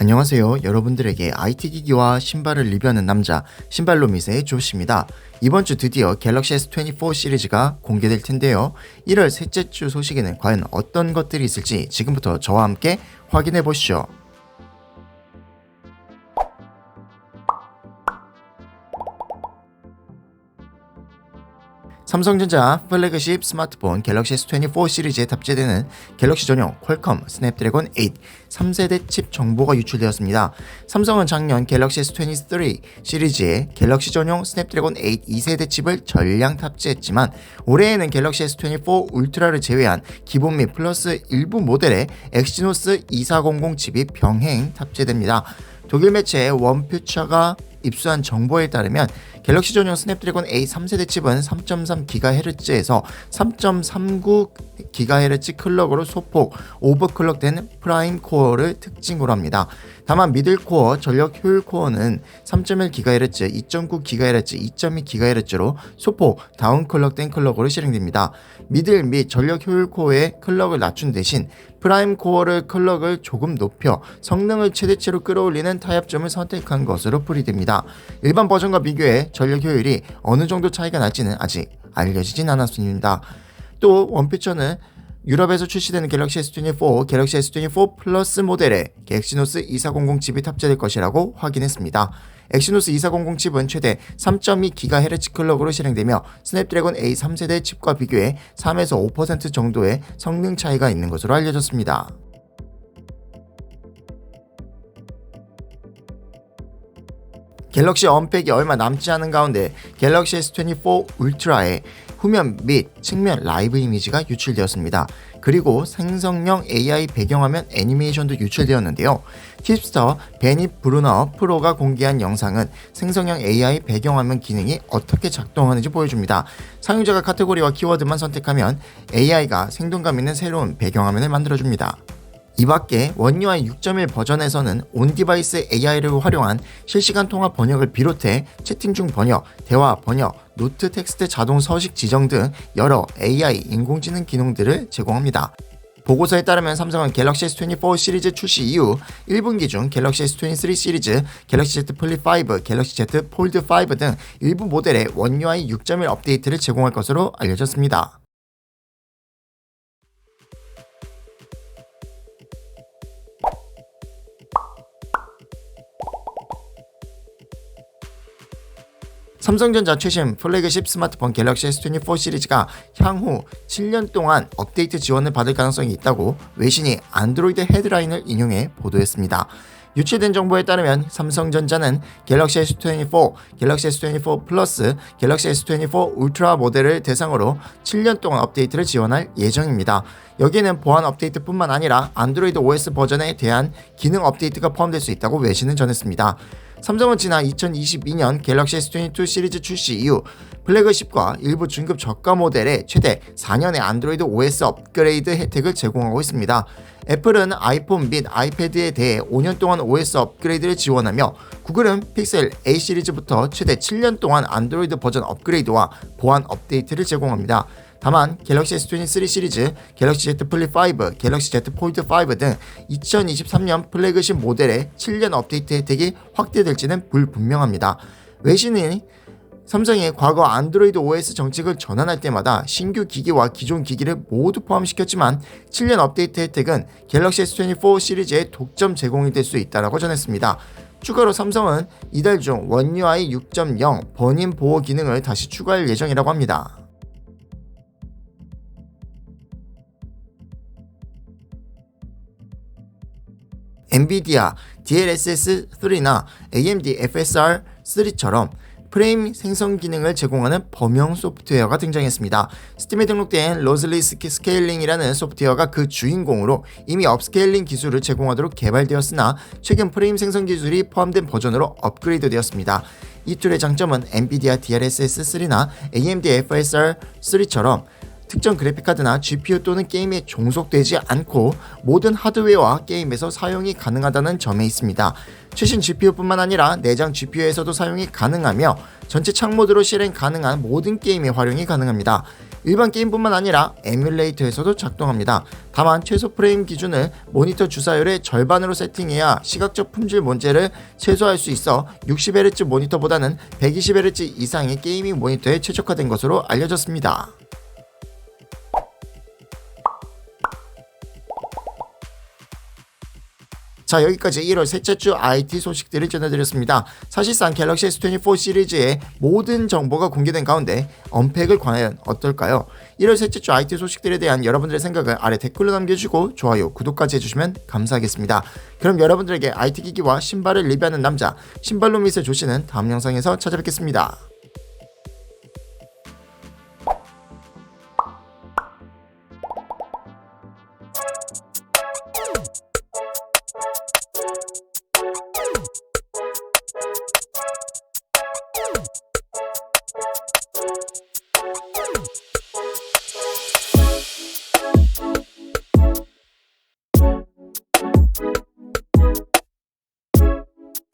안녕하세요. 여러분들에게 IT 기기와 신발을 리뷰하는 남자 신발로밋의 조시입니다. 이번 주 드디어 갤럭시 S24 시리즈가 공개될 텐데요. 1월 셋째 주 소식에는 과연 어떤 것들이 있을지 지금부터 저와 함께 확인해 보시죠. 삼성전자 플래그십 스마트폰 갤럭시 S24 시리즈에 탑재되는 갤럭시 전용 퀄컴 스냅드래곤 8 3세대 칩 정보가 유출되었습니다. 삼성은 작년 갤럭시 S23 시리즈에 갤럭시 전용 스냅드래곤 8 2세대 칩을 전량 탑재했지만 올해에는 갤럭시 S24 울트라를 제외한 기본 및 플러스 일부 모델에 엑시노스 2400 칩이 병행 탑재됩니다. 독일 매체 원퓨처가 입수한 정보에 따르면 갤럭시 전용 스냅드래곤 8 3세대 칩은 3.3GHz에서 3.39GHz 클럭으로 소폭 오버클럭된 프라임 코어를 특징으로 합니다. 다만 미들 코어, 전력 효율 코어는 3.1GHz, 2.9GHz, 2.2GHz로 소폭 다운클럭된 클럭으로 실행됩니다. 미들 및 전력 효율 코어의 클럭을 낮춘 대신 프라임 코어를 클럭을 조금 높여 성능을 최대치로 끌어올리는 타협점을 선택한 것으로 풀이됩니다. 일반 버전과 비교해 전력 효율이 어느 정도 차이가 날지는 아직 알려지진 않았습니다. 또 원퓨처는 유럽에서 출시되는 갤럭시 S24, 갤럭시 S24 플러스 모델에 엑시노스 2400 칩이 탑재될 것이라고 확인했습니다. 엑시노스 2400 칩은 최대 3.2GHz 클럭으로 실행되며 스냅드래곤 8 3세대 칩과 비교해 3에서 5% 정도의 성능 차이가 있는 것으로 알려졌습니다. 갤럭시 언팩이 얼마 남지 않은 가운데 갤럭시 S24 울트라의 후면 및 측면 라이브 이미지가 유출되었습니다. 그리고 생성형 AI 배경화면 애니메이션도 유출되었는데요. 팁스터 베니 브루너 프로가 공개한 영상은 생성형 AI 배경화면 기능이 어떻게 작동하는지 보여줍니다. 사용자가 카테고리와 키워드만 선택하면 AI가 생동감 있는 새로운 배경화면을 만들어줍니다. 이 밖에 원UI 6.1 버전에서는 온디바이스 AI를 활용한 실시간 통화 번역을 비롯해 채팅 중 번역, 대화 번역, 노트 텍스트 자동 서식 지정 등 여러 AI 인공지능 기능들을 제공합니다. 보고서에 따르면 삼성은 갤럭시 S24 시리즈 출시 이후 1분기 중 갤럭시 S23 시리즈, 갤럭시 Z 플립 5, 갤럭시 Z 폴드 5 등 일부 모델에 원UI 6.1 업데이트를 제공할 것으로 알려졌습니다. 삼성전자 최신 플래그십 스마트폰 갤럭시 S24 시리즈가 향후 7년 동안 업데이트 지원을 받을 가능성이 있다고 외신이 안드로이드 헤드라인을 인용해 보도했습니다. 유출된 정보에 따르면 삼성전자는 갤럭시 S24, 갤럭시 S24 플러스, 갤럭시 S24 울트라 모델을 대상으로 7년 동안 업데이트를 지원할 예정입니다. 여기에는 보안 업데이트뿐만 아니라 안드로이드 OS 버전에 대한 기능 업데이트가 포함될 수 있다고 외신은 전했습니다. 삼성은 지난 2022년 갤럭시 S22 시리즈 출시 이후 플래그십과 일부 중급 저가 모델에 최대 4년의 안드로이드 OS 업그레이드 혜택을 제공하고 있습니다. 애플은 아이폰 및 아이패드에 대해 5년 동안 OS 업그레이드를 지원하며 구글은 픽셀 A 시리즈부터 최대 7년 동안 안드로이드 버전 업그레이드와 보안 업데이트를 제공합니다. 다만 갤럭시 S23 시리즈, 갤럭시 Z 플립 5, 갤럭시 Z 폴드 5 등 2023년 플래그십 모델의 7년 업데이트 혜택이 확대될지는 불분명합니다. 외신이 삼성이 과거 안드로이드 OS 정책을 전환할 때마다 신규 기기와 기존 기기를 모두 포함시켰지만 7년 업데이트 혜택은 갤럭시 S24 시리즈의 독점 제공이 될 수 있다고 전했습니다. 추가로 삼성은 이달 중 원UI 6.0 번임 보호 기능을 다시 추가할 예정이라고 합니다. 엔비디아 DLSS3나 AMD FSR3처럼 프레임 생성 기능을 제공하는 범용 소프트웨어가 등장했습니다. 스팀에 등록된 로즐리 스케일링이라는 소프트웨어가 그 주인공으로 이미 업스케일링 기술을 제공하도록 개발되었으나 최근 프레임 생성 기술이 포함된 버전으로 업그레이드 되었습니다. 이 툴의 장점은 엔비디아 DLSS3나 AMD FSR3처럼 특정 그래픽카드나 GPU 또는 게임에 종속되지 않고 모든 하드웨어와 게임에서 사용이 가능하다는 점에 있습니다. 최신 GPU뿐만 아니라 내장 GPU에서도 사용이 가능하며 전체 창 모드로 실행 가능한 모든 게임에 활용이 가능합니다. 일반 게임뿐만 아니라 에뮬레이터에서도 작동합니다. 다만 최소 프레임 기준을 모니터 주사율의 절반으로 세팅해야 시각적 품질 문제를 최소화할 수 있어 60Hz 모니터보다는 120Hz 이상의 게이밍 모니터에 최적화된 것으로 알려졌습니다. 자, 여기까지 1월 셋째 주 IT 소식들을 전해드렸습니다. 사실상 갤럭시 S24 시리즈의 모든 정보가 공개된 가운데 언팩을 과연 어떨까요? 1월 셋째 주 IT 소식들에 대한 여러분들의 생각을 아래 댓글로 남겨주시고 좋아요, 구독까지 해주시면 감사하겠습니다. 그럼 여러분들에게 IT 기기와 신발을 리뷰하는 남자, 신발로 밑을 조시는 다음 영상에서 찾아뵙겠습니다.